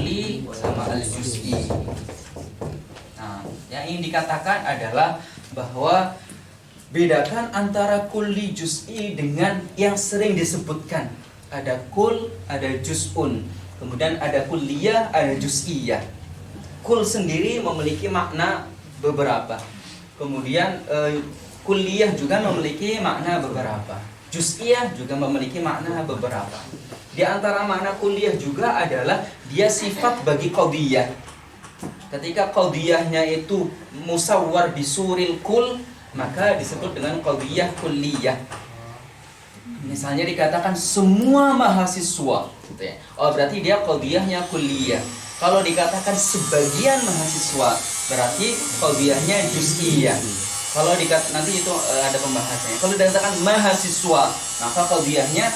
al-kulli sama al-juz'i. Nah, yang ingin dikatakan adalah bahwa bedakan antara kulli juz'i dengan yang sering disebutkan. Ada kul, ada juz'un. Kemudian ada kulliyah, ada juz'iyah. Kul sendiri memiliki makna beberapa. Kemudian kulliyah juga memiliki makna beberapa. Juz'iyah juga memiliki makna beberapa. Di antara makna kulliyah juga adalah dia sifat bagi qadhiyah. Ketika qadhiyahnya itu musawwar bisuril kul, maka disebut dengan qadhiyah kulliyah. Misalnya dikatakan semua mahasiswa, gitu ya. Oh, berarti dia qadhiyahnya kulliyah. Kalau dikatakan sebagian mahasiswa, berarti qadhiyahnya juz'iyah. Kalau nanti itu ada pembahasannya. Kalau dikatakan mahasiswa, maka qadhiyahnya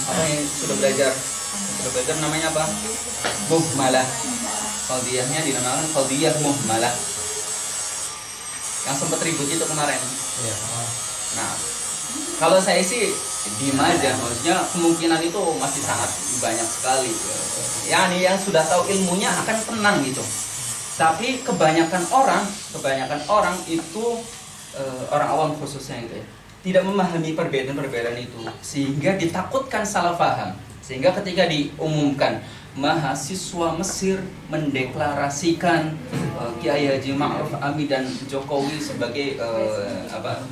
apa yang sudah belajar namanya apa? Muhmalah. Qadhiyahnya dinamakan qadhiyah muhmalah. Yang sempat ribut itu kemarin. Nah, kalau saya sih diem aja, maksudnya kemungkinan itu masih sangat banyak sekali. Yani yang sudah tahu ilmunya akan tenang gitu. Tapi kebanyakan orang itu orang awam khususnya itu ya, tidak memahami perbedaan-perbedaan itu, sehingga ditakutkan salah paham. Sehingga ketika diumumkan mahasiswa Mesir mendeklarasikan Kiai Haji Ma'ruf Amin dan Jokowi sebagai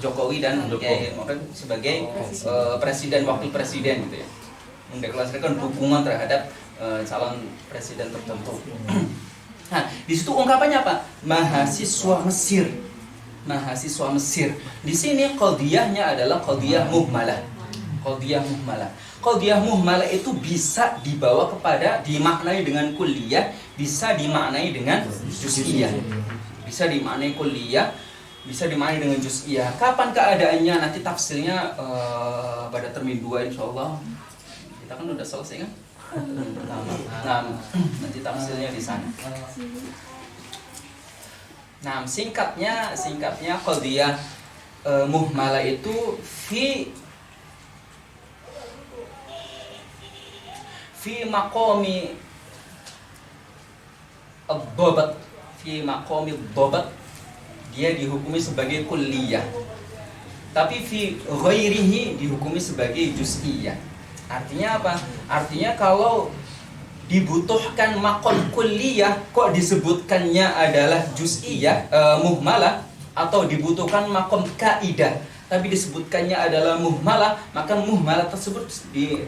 Jokowi dan Kiai Ma'ruf sebagai presiden wakil presiden gitu ya, mendeklarasikan dukungan terhadap calon presiden tertentu. Nah, di situ ungkapannya apa? Mahasiswa Mesir. Mahasiswa Mesir. Di sini qadhiyahnya adalah qadhiyah muhmalah. Qadhiyah muhmalah. Qadhiyah muhmalah itu bisa dibawa kepada dimaknai dengan kulliyah, bisa dimaknai dengan juz'iyah. Bisa dimaknai kulliyah, bisa dimaknai dengan juz'iyah. Kapan keadaannya nanti tafsirnya pada termin 2 insyaallah. Kita kan udah selesai kan? Nah, nanti tafsirnya di sana. Nah, singkatnya qadhiyah muhmalah itu fi maqami ad-dhabat, fi maqami ad-dhabat, dia dihukumi sebagai kulliyah. Tapi fi ghairihi dihukumi sebagai juz'iyah. Artinya apa? Artinya kalau dibutuhkan maqam kulliyah kok disebutkannya adalah juz'iyah, muhmalah, atau dibutuhkan maqam kaidah tapi disebutkannya adalah muhmalah, maka muhmalah tersebut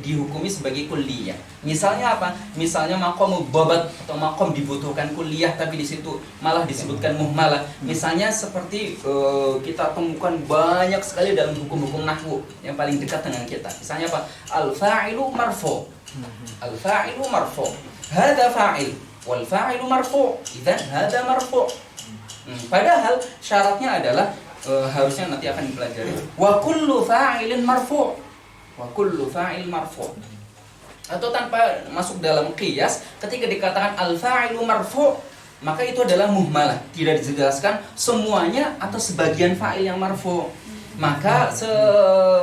dihukumi sebagai kulliyah. Misalnya apa? Misalnya maqam dhabat atau maqam dibutuhkan kulliyah tapi di situ malah disebutkan muhmalah. Misalnya seperti kita temukan banyak sekali dalam hukum-hukum nahwu yang paling dekat dengan kita. Misalnya apa? Al-fa'ilu marfu'. Al-fa'ilu marfu'. Hada fa'il wal fa'ilu marfu'. Idzan hada marfu'. Padahal syaratnya adalah harusnya nanti akan dipelajari wa kullu fa'ilin marfu'. Wa kullu fa'il marfu'. Atau tanpa masuk dalam qiyas, ketika dikatakan al-fa'ilu marfu', maka itu adalah muhmalah, tidak dijelaskan semuanya atau sebagian fa'il yang marfu'. Maka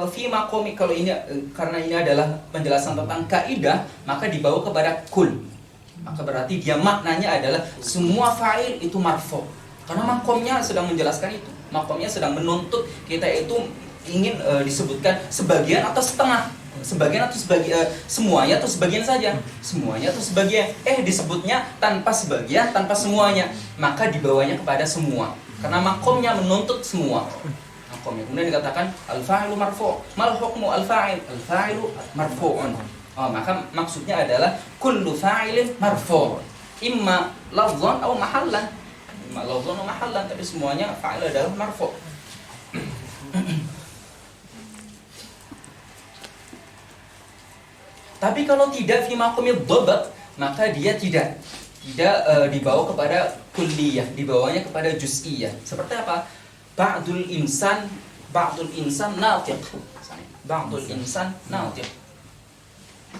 fi maqami, kalau ini karena ini adalah penjelasan tentang kaidah, maka dibawa kepada kul. Maka berarti dia maknanya adalah semua fa'il itu marfu'. Karena makomnya sedang menjelaskan itu. Makomnya sedang menuntut kita itu ingin disebutkan sebagian atau setengah, sebagian atau semuanya atau sebagian saja, semuanya atau sebagian. Disebutnya tanpa sebagian, tanpa semuanya, maka dibawanya kepada semua. Karena makomnya menuntut semua. Makomnya. Kemudian dikatakan al-fa'ilu marfu'. Mal hukmu al-fa'il? Al-fa'ilu marfu'un. Maka maksudnya adalah kullu fa'ilin marfu'. Imma lafzan atau mahallan. Lafzan wa mahallan, tapi semuanya fa'il adalah marfu'. Tapi kalau tidak fi maqami dhabat, maka dia tidak dibawa kepada kulliyah, dibawanya kepada juz'iyah. Seperti apa? Ba'dul insan natiq. Ba'dul insan natiq.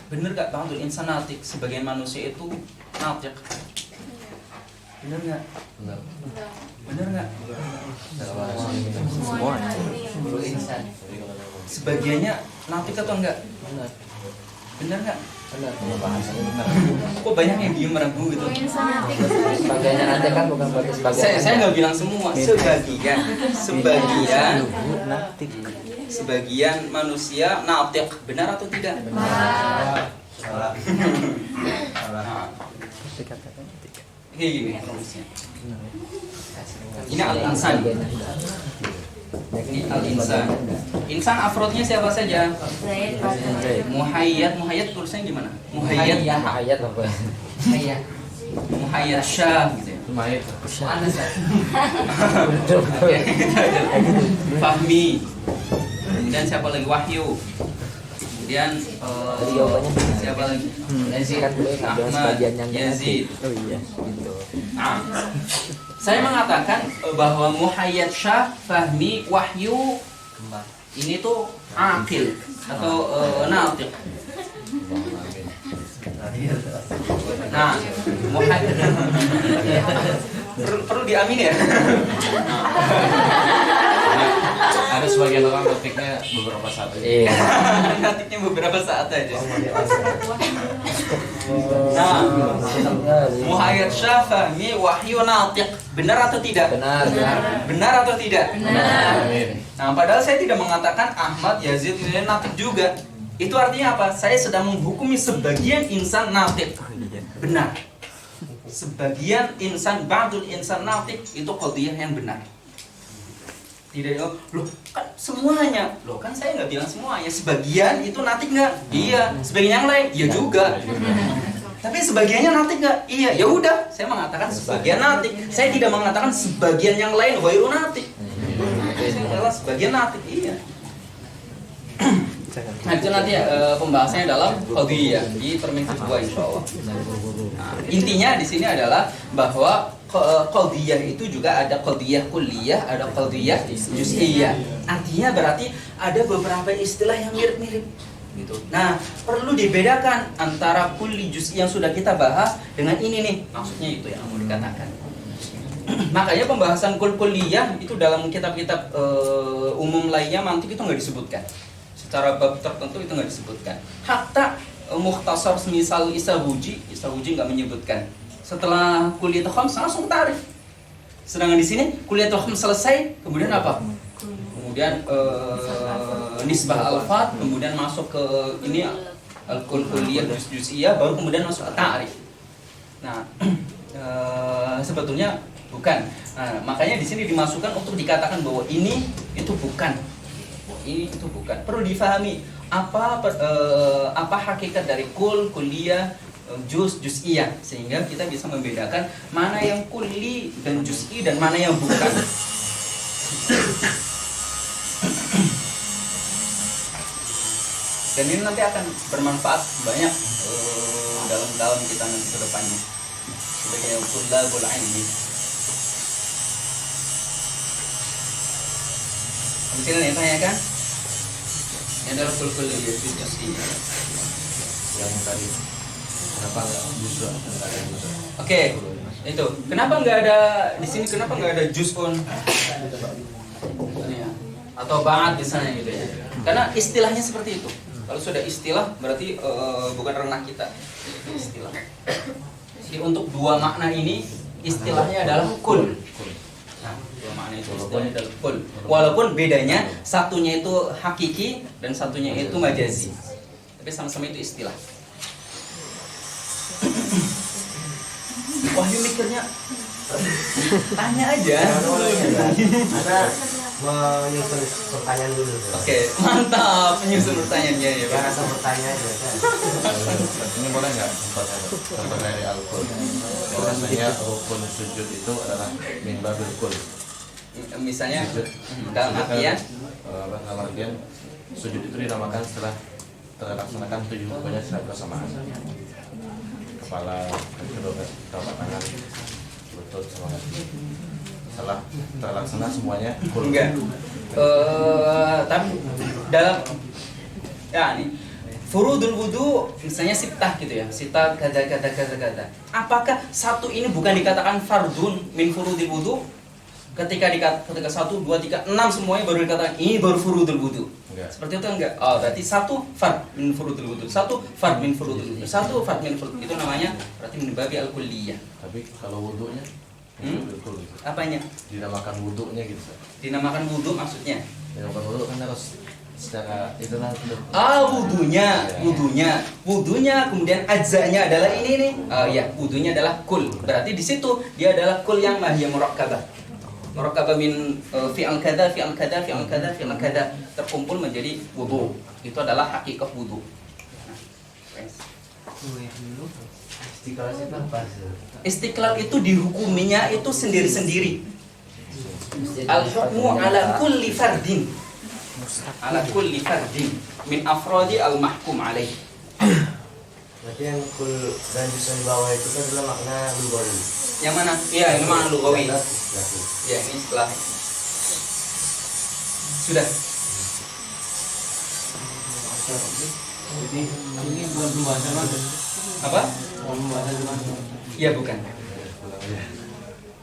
Benar enggak ba'dul insan natiq? Sebagian manusia itu natiq. Benar nggak? Benar nggak? Semua. Sebagiannya nafik atau enggak? Benar nggak? Benar, bahasanya benar. Kok banyak yang diem ragu gitu? Sebagiannya nanti kan bukan berarti sebagian. Saya nggak bilang semua, sebagian manusia natiq, benar atau tidak? Salah. Salah. Nah, kayak gini rumusnya. Ini al-insan. Ini al-insan. Insan afrodnya siapa saja? Muhayyad tulisannya gimana? Muhayyad Ayat apa? Muhayyad Syah gitu ya. Lumayan. Fahmi. Kemudian siapa lagi? Wahyu. Kemudian siapa lagi? Yazid, Ahmad, Yazid. Oh iya, gitu. Nah, saya mengatakan bahwa Muhayyad Syah, Fahmi, Wahyu ini tuh akil atau natiq. Nah, Muhayyad perlu diamini ya. Ada sebagian orang ngetiknya beberapa saat aja. Iya. Natiqnya beberapa saat aja. Nah, Muhayyad Syah, Fahmi, Wahyu, natiq. Benar atau tidak? Benar, benar. Benar atau tidak? Amin. Nah, padahal saya tidak mengatakan Ahmad, Yazid, ini natiq juga. Itu artinya apa? Saya sedang menghukumi sebagian insan natiq. Benar. Sebagian insan, ba'dul insan natiq itu qadhiyah yang benar. Tidak, loh kan semuanya. Loh kan saya nggak bilang semuanya. Sebagian itu natiq nggak? Iya. Sebagian yang lain? Iya juga. Tapi sebagiannya natiq nggak? Iya. Ya udah, saya mengatakan sebagian natiq. Saya tidak mengatakan sebagian yang lain ghairu natiq. Saya adalah sebagian natiq. Iya. Nah, itu nanti pembahasannya dalam qadhiyah di permen kedua insyaallah. Nah, intinya di sini adalah bahwa qadhiyah itu juga ada qadhiyah kulliyah, ada qadhiyah juz'iyah. Artinya berarti ada beberapa istilah yang mirip-mirip gitu. Nah, perlu dibedakan antara kulli juz'i yang sudah kita bahas dengan ini nih. Maksudnya itu yang mau dikatakan. Makanya pembahasan kulliyah itu dalam kitab-kitab umum lainnya mantik itu nggak disebutkan. Secara bab tertentu itu nggak disebutkan. Hatta mukhtasar misal Isabuji nggak menyebutkan. Setelah kuliah khams langsung tarif. Sedangkan di sini kuliah khams selesai, kemudian apa? Kemudian nisbah alfat, kemudian masuk ke ini al-kulliyah juz'iyah, baru kemudian masuk ke ta'rif. Nah, sebetulnya bukan. Nah, makanya di sini dimasukkan untuk dikatakan bahwa ini itu bukan. Ini itu bukan. Perlu difahami apa hakikat dari kulliyah, juz'iyah, sehingga kita bisa membedakan mana yang kulli dan juz'i dan mana yang bukan. Dan ini nanti akan bermanfaat banyak dalam kita nanti ke depannya sebagai tullabul ilmi. Mungkin yang tanyakan? Yang adalah kulliyah juz'i. Yang tadi kenapa justru nggak ada justru? Oke, itu. Kenapa nggak ada di sini? Kenapa nggak ada juz'un? Ya. Atau ba'ad misalnya gitu ya. Karena istilahnya seperti itu. Kalau sudah istilah berarti bukan ranah kita. Istilah. Jadi untuk dua makna ini istilahnya adalah kul. Nah, dua makna itu istilahnya adalah kul. Walaupun bedanya satunya itu hakiki dan satunya itu majazi. Tapi sama-sama itu istilah. Wahyu mikirnya tanya aja. Ada menyusun pertanyaan dulu. Oke, mantap menyusun pertanyaannya ya. Jangan asal bertanya aja. Ini boleh nggak contoh dari Al-Qur'an? Bahwasanya rukun sujud itu adalah min babil kul. Misalnya Sujud. dalam Sujud kan, artian dalam artian sujud itu dinamakan setelah terlaksanakan 7 rukunnya secara bersamaan. Kepala, kedua telapak tangan, lutut, sama kaki. Setelah terlaksana semuanya kul. enggak. Tapi dalam ya nih furudul wudu misalnya sitah gitu ya. Sitah kata. Apakah satu ini bukan dikatakan fardun min furudil wudu? Ketika 1, 2, 3, 6 semuanya baru dikatakan ini baru furudul wudu. Enggak. Seperti itu enggak? Oh, berarti satu fard min furudul wudu. Satu fard min furudul wudu. Satu fard min furud. Itu namanya berarti min babi al-kulliyah. Tapi kalau wudunya betul gitu. Apanya? Dinamakan wudunya gitu. Dinamakan wudu maksudnya? Dinamakan wudu kan harus secara itu lah. Wudunya kemudian ajzanya adalah ini nih. Oh ya, wudunya adalah kul. Berarti di situ dia adalah kul yang mahiyah murakkabah. Murakkabah min fi'al kadza fi'al kadza fi'al kadza fi'al kadza terkumpul menjadi wudu. Itu adalah hakikat wudu. Istiqlal itu dihukuminya itu sendiri-sendiri. Al-hukmu ala kulli fardin. Ala kulli fardin min afradi al-mahkum alaih. Berarti yang kul dan juz yang di bawah itu kan adalah makna lugawi. Yang mana? Iya, ini makna lugawi. Istilah. Ya, ini setelah. Sudah. Jadi ini bukan pembahasan mana? Apa? Bukan pembahasan mana? Iya, bukan. Pulang aja.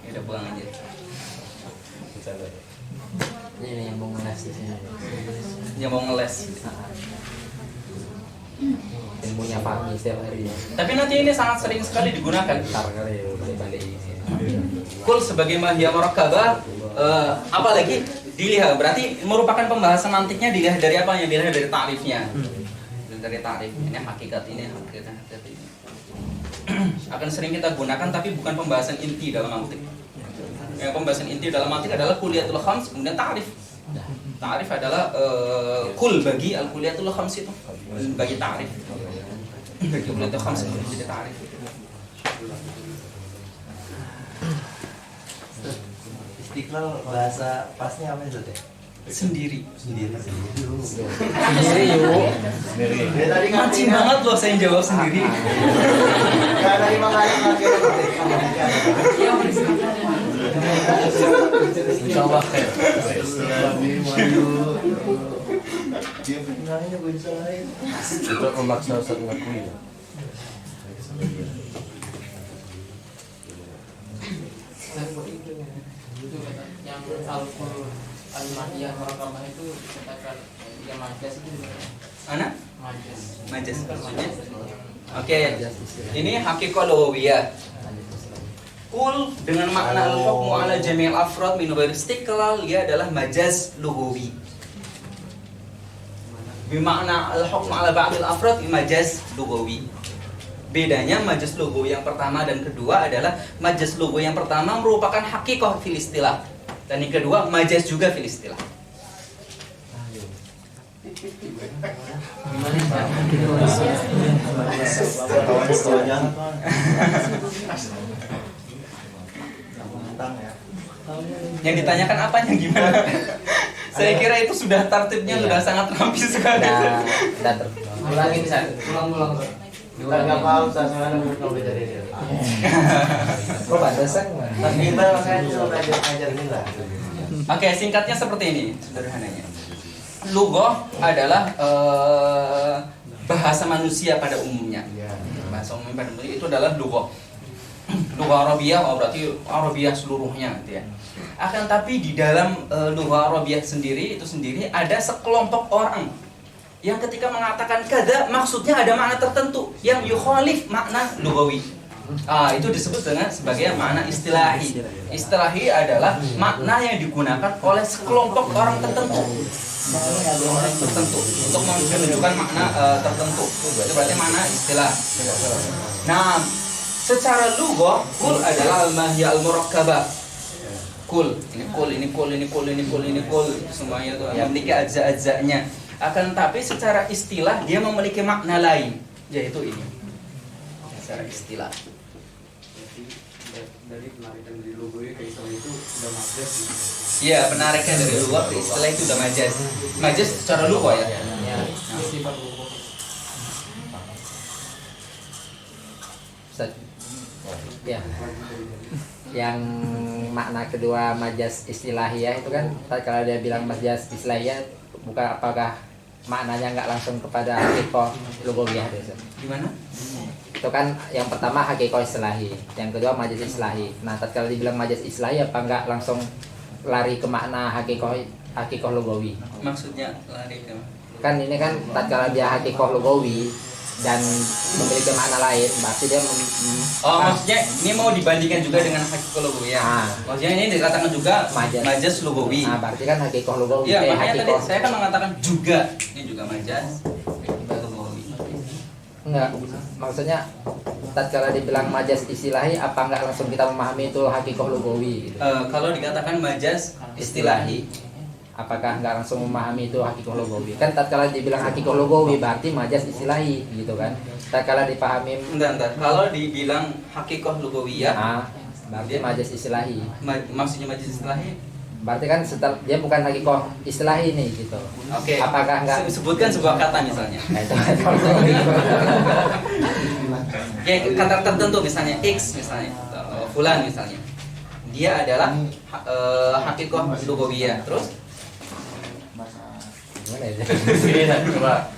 Ya udah pulang aja. Bercanda. Ini yang mau ngeles di sini. Yang mau ngeles. Ilmunya pagi setiap hari ya. Tapi nanti ini sangat sering sekali digunakan. Ntar kali balik-balik. Kul sebagai mahiyah murakkabah, apalagi dilihat berarti merupakan pembahasan nantinya dilihat dari apanya? Dilihat dari ta'rifnya. Dari ta'rif. Ini hakikat ini. Akan sering kita gunakan tapi bukan pembahasan inti dalam mantik. Yang pembahasan inti dalam mantik adalah kuliyatul khams, kemudian ta'rif. Ta'rif adalah kul bagi al-kuliyatul khams itu. Bagi ta'rif. Bagi kuliyatul khams itu jadi ta'rif. Istiqlal bahasa pasnya apa itu teh? Sendiri. Sendiri. Sendiri yuk. Sendiri. Ya tadi Mancing banget loh saya jawab sendiri. Enggak tadi makanya pakai Insyaallah khair. Dia benarnya gue salahin. Itu memaksa Ustaz ngakui ya. Itu yang alkohol al-mahiyah murakkabah itu katakan yang majas itu Anak? majas. Majas maksudnya. Oke. Ini hakikat lughawiyah. Kul dengan makna al-hukmu ala jami'il afrad min ghairi istiqlal dia adalah majaz lughawi. Bimakna al-hukmu ala ba'dil afrad majaz lughawi. Bedanya majaz lughawi yang pertama dan kedua adalah majaz lughawi yang pertama merupakan hakikah fil istilah dan yang kedua majaz juga fil istilah. Yang ditanyakan apanya gimana? Saya kira itu sudah tertibnya sudah sangat rapi sekali. Udah Ulangin bisa, ulang-ulang. Kita nggak paham soalnya nggak belajar ini. Kok batasan mah? Tapi kita makanya cuma belajar ini lah. Oke, singkatnya seperti ini, sederhananya. Lughah adalah bahasa manusia pada umumnya. Bahasa umum pada umumnya itu adalah lughah. Lughah Arabiyah, oh berarti Arabiyah seluruhnya gitu ya. Akan tapi di dalam lughah Arabiyah sendiri itu sendiri ada sekelompok orang yang ketika mengatakan kada maksudnya ada makna tertentu yang yukhalif makna lughawi. Itu disebut dengan sebagai makna istilahi. Istilahi adalah makna yang digunakan oleh sekelompok orang tertentu. Orang tertentu untuk menunjukkan makna tertentu. Itu berarti makna istilah. Nah, secara lughah kul adalah al-mahiyah al-murakkabah. Kul, ini kul, ini kul, ini kul, ini kul, ini kul, semuanya itu memiliki ajza-ajzanya. Akan tapi secara istilah dia memiliki makna lain, yaitu ini. Secara istilah. Dari penarikan dari logo ke istilah itu sudah majas gitu. Iya, penarikan dari luar ke istilah itu udah majaz. Majaz secara lughah ya. Ya, ini sifat logo. Ustaz. Ya. Yang makna kedua majaz istilahiyah itu kan kalau dia bilang majaz istilahiyah bukan apakah maknanya nggak langsung kepada hakikoh lugawiyah itu? Gimana? Itu kan yang pertama hakikoh islahi, yang kedua majaz islahi. Nah, kalau dibilang majaz islahi apa nggak langsung lari ke makna hakikoh lugawi. Maksudnya lari ke Kan ini kan tatkala dia hakikoh lugawi dan memiliki makna lain, berarti dia maksudnya ini mau dibandingkan juga dengan hakikoh lugawi ya. Ah. Maksudnya ini dikatakan juga majas lugawi. Nah, berarti kan hakikoh lugawi. Iya, makanya tadi hakikoh. saya kan mengatakan juga ini juga majas lugawi. Enggak, maksudnya tatkala dibilang majas istilahi, apa enggak langsung kita memahami itu hakikoh lugawi gitu? Kalau dikatakan majas istilahi, Apakah enggak langsung memahami itu hakikoh lugawi? Kan tatkala dibilang hakikoh lugawi berarti majas istilahi gitu kan. Tatkala dipahami entar. Kalau dibilang hakikoh lugawiyah, berarti majas istilahi. maksudnya majas istilahi. Berarti kan setelah dia bukan hakikoh istilahi nih gitu. Oke. Apakah enggak Sebutkan sebuah kata misalnya. Nah, itu Ya, kata tertentu misalnya X misalnya, atau fulan misalnya. Dia adalah hakikoh lugawiyah. Terus gimana ya? Coba.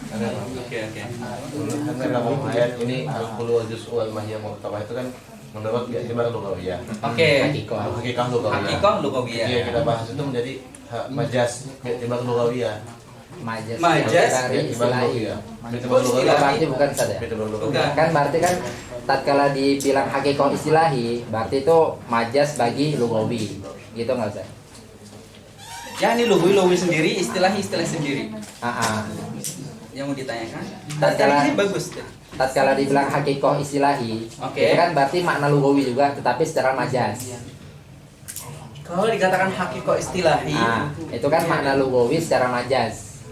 Oke. Karena dalam ayat ini al-qulu juz'u al-mahiyah mu'tabah itu kan menurut i'tibar lugawiyah. Oke. Hakikoh. Hakikah lugawiyah. Hakikoh lugawiyah. Iya, kita bahas itu menjadi majas i'tibar lugawiyah. Majas Majas, dari I'tibar istilahi. lugawiyah. Oh, I'tibar lugawiyah. Berarti bukan saja. I'tibar lugawiyah. Bukan. Kan berarti kan tatkala dibilang hakikoh istilahi, berarti itu majas bagi lugawi. Gitu enggak Ustaz? Ya ini lugawi sendiri, istilah sendiri. Yang mau ditanyakan? Tatkala Ini bagus. tatkala dibilang hakikoh istilahi, Oke. itu kan berarti makna lugawi juga, tetapi secara majas. Kalau dikatakan hakikoh istilahi, Itu kan makna lugawi secara majas.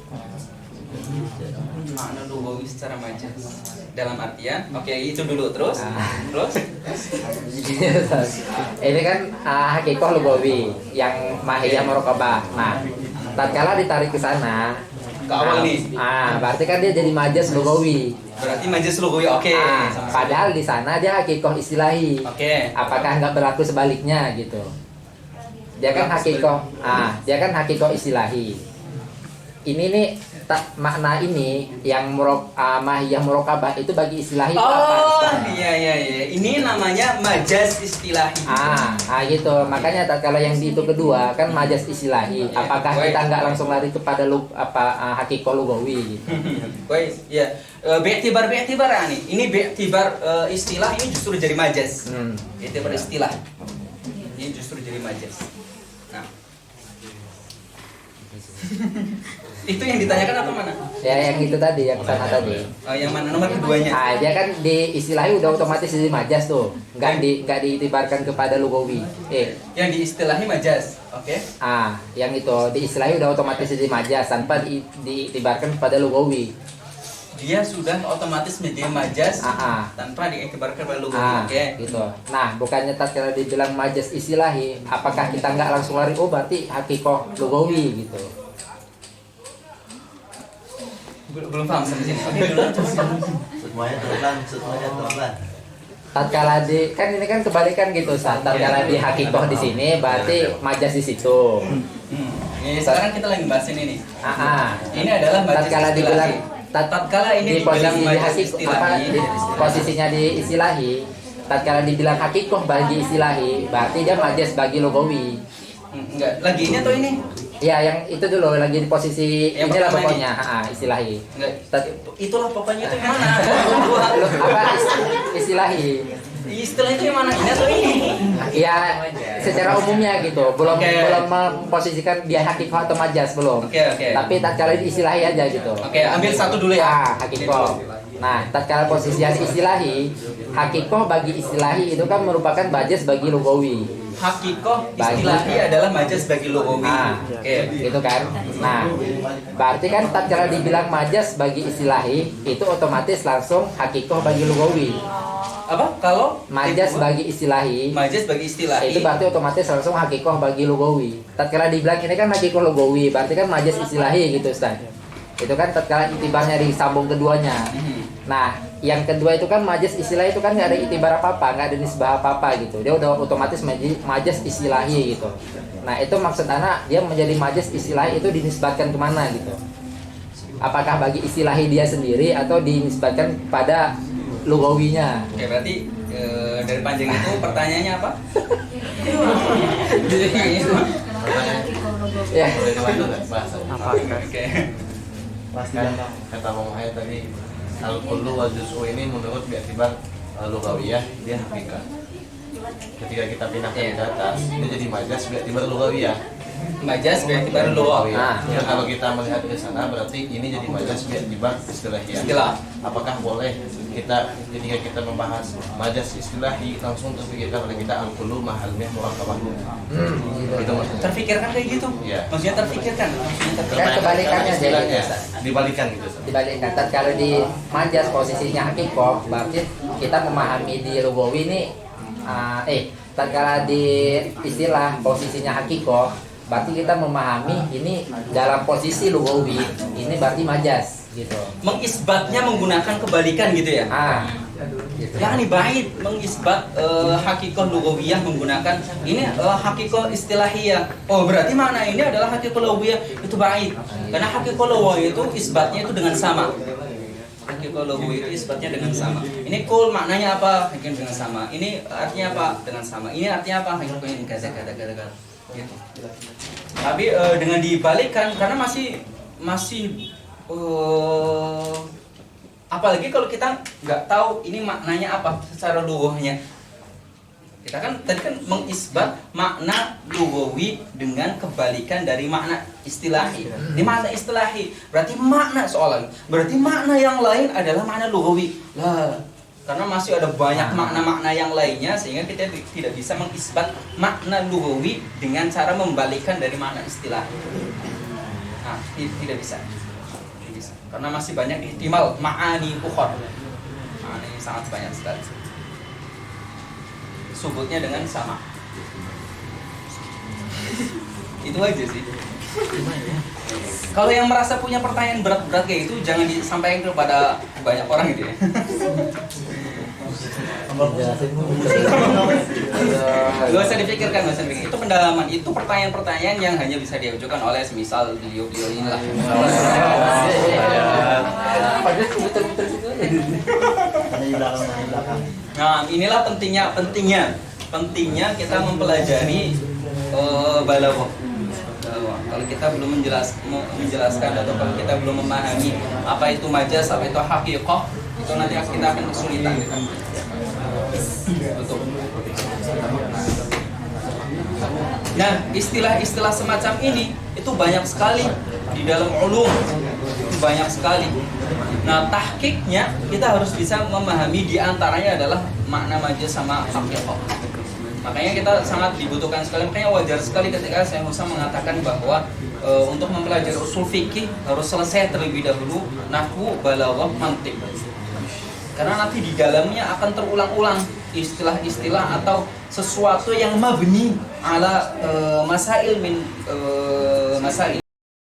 makna lugawi secara majas. Dalam artian, oke itu dulu terus. Terus? Ini kan hakikoh lugawi yang mahiyah muraqabah. Nah, tatkala ditarik ke sana, Ke awal nih. berarti kan dia jadi majas lugawi. Berarti majas lugawi oke. Padahal di sana dia hakikoh istilahi. Oke. Apakah nggak berlaku sebaliknya gitu? Dia kan hakikoh, dia kan hakikoh istilahi. Ini nih makna ini yang mahiyah muraqabah itu bagi istilahi itu apa? Iya. Ini namanya majas istilahi. Gitu. Makanya kalau yang di itu kedua kan majas istilahi. Apakah kita nggak langsung lari kepada hakikoh lugawi gitu? Baik, ya. Be'tibar nih. Ini be'tibar istilah ini justru jadi majas. Be'tibar istilah. Ini justru jadi majas. Nah. Itu yang ditanyakan apa mana? Ya yang itu tadi, yang sana tadi. Yang mana nomor keduanya? Dia kan di istilahi udah otomatis jadi majas tuh. Nggak diitibarkan kepada lugawi. Yang diistilahi majas. Oke. Yang itu di istilahi udah otomatis jadi majas tanpa diitibarkan kepada lugawi. Dia sudah otomatis menjadi majas tanpa diiktibarkan kepada lugawi. Oke. Gitu. Nah, bukannya tatkala dibilang majas istilahi, apakah kita nggak langsung lari berarti hakikoh lugawi gitu? Belum paham sampai sini. Oke, dulu. Semuanya terbang. Tatkala kan ini kan kebalikan gitu, tatkala di hakikoh di sini berarti majas di situ. Sekarang kita lagi bahas ini nih. Ini adalah majas Tatkala dibilang tatkala ini di posisi di majas hakikoh posisinya di istilahi, tatkala dibilang hakikoh bagi istilahi, berarti dia majas bagi lugawi. Enggak, lagi ini atau ini? Ya, yang itu dulu lagi di posisi Yang inilah pertama pokoknya, istilahi. Enggak. Itulah pokoknya itu yang mana? Istilahi. Istilah itu yang mana? Ini atau ini? Ya, secara umumnya gitu. Belum memposisikan dia hakikoh atau majas belum. Oke. Tapi tatkala di istilahi aja gitu. Oke, ambil satu dulu ya. Hakikoh. Nah, tatkala posisi istilahi, hakikoh bagi istilahi itu kan merupakan majas bagi lugawi. Hakikoh istilahi adalah majas bagi lugawi. Oke, gitu kan. Nah, berarti kan tatkala dibilang majas bagi istilahi, itu otomatis langsung hakikoh bagi lugawi. Apa? Kalau Majas bagi istilahi, majas bagi istilahi itu berarti otomatis langsung hakikoh bagi lugawi. Tatkala dibilang ini kan hakikoh lugawi, berarti kan majas istilahi gitu, Ustaz. Itu kan tatkala itibarnya disambung keduanya. Nah, yang kedua itu kan majas istilahi itu kan nggak ada itibar apa-apa, nggak ada nisbah apa-apa gitu. Dia udah otomatis menjadi majas istilahi gitu. Nah, itu maksud anak dia menjadi majas istilahi itu dinisbatkan kemana gitu? Apakah bagi istilahi dia sendiri atau dinisbatkan pada lugawinya? Oke, berarti dari panjang itu pertanyaannya apa? Ya. Boleh dilanjut nggak bahasanya? Oke. Kan kata Bang Mahaya tadi al-kullu wal juz'u ini menurut bi'tibar lugawiyah dia hakikat. Ketika kita pindahkan ke atas, ini jadi majas bi'tibar lugawiyah. Majas berarti baru lughah. Dan kalau kita melihat ke sana berarti ini jadi majas bi'tibar istilahiyah. Istilah. Apakah boleh kita ketika kita membahas majas istilahi langsung terpikirkan oleh kita al-kullu mahalnya murakabah? Itu maksudnya. Terfikirkan kayak gitu? Iya. Maksudnya terfikirkan? Maksudnya Kan terfikirkan. kebalikannya jadi istilahnya Ustaz. dibalikan gitu. Ustaz. Dibalikan. Tapi kalau di majas posisinya hakikoh, berarti kita memahami di lugawi ini tatkala di istilah posisinya hakikoh, berarti kita memahami ini dalam posisi lugawi, ini berarti majas gitu. Mengisbatnya menggunakan kebalikan gitu ya? Gitu. Ya ini baik mengisbat hakikoh lugawiyah menggunakan ini hakikoh istilahiyah. Oh berarti makna ini adalah hakikoh lugawiyah itu baik. Karena hakikoh lugawiyah itu isbatnya itu dengan sama. Hakikoh lugawiyah itu isbatnya dengan sama. Ini kul maknanya apa? Hakikoh dengan sama. Ini artinya apa? Dengan sama. Ini artinya apa? Hakikoh ini kata-kata gitu. Tapi dengan dibalikkan karena masih apalagi kalau kita nggak tahu ini maknanya apa secara lughahnya. Kita kan tadi kan mengisbat makna lughawi dengan kebalikan dari makna istilahi. Ini makna istilahi, berarti makna soalan. Berarti makna yang lain adalah makna lughawi. Lah, karena masih ada banyak makna-makna yang lainnya sehingga kita tidak bisa mengisbat makna lughawi dengan cara membalikkan dari makna istilahi. Nah, tidak bisa. Karena masih banyak ihtimal ma'ani ukhar. Ma'ani sangat banyak sekali. Subutnya dengan sama. Itu aja sih. Kalau yang merasa punya pertanyaan berat-berat kayak itu jangan disampaikan kepada banyak orang gitu ya. Gak usah dipikirkan, gak usah dipikirkan. Itu pendalaman, itu pertanyaan-pertanyaan yang hanya bisa diajukan oleh semisal beliau-beliau inilah. Nah, inilah pentingnya kita mempelajari balaghah. Kalau kita belum menjelaskan atau kalau kita belum memahami apa itu majas, apa itu hakikoh, itu nanti kita akan kesulitan. Betul. Nah, istilah-istilah semacam ini itu banyak sekali di dalam ulum, itu banyak sekali. Nah, tahqiqnya kita harus bisa memahami di antaranya adalah makna majas sama hakikoh. Makanya kita sangat dibutuhkan sekali, makanya wajar sekali ketika saya Musa mengatakan bahwa untuk mempelajari usul fikih harus selesai terlebih dahulu nahwu, balaghah, mantiq. Karena nanti di dalamnya akan terulang-ulang istilah-istilah atau sesuatu yang mabni ala masail min masail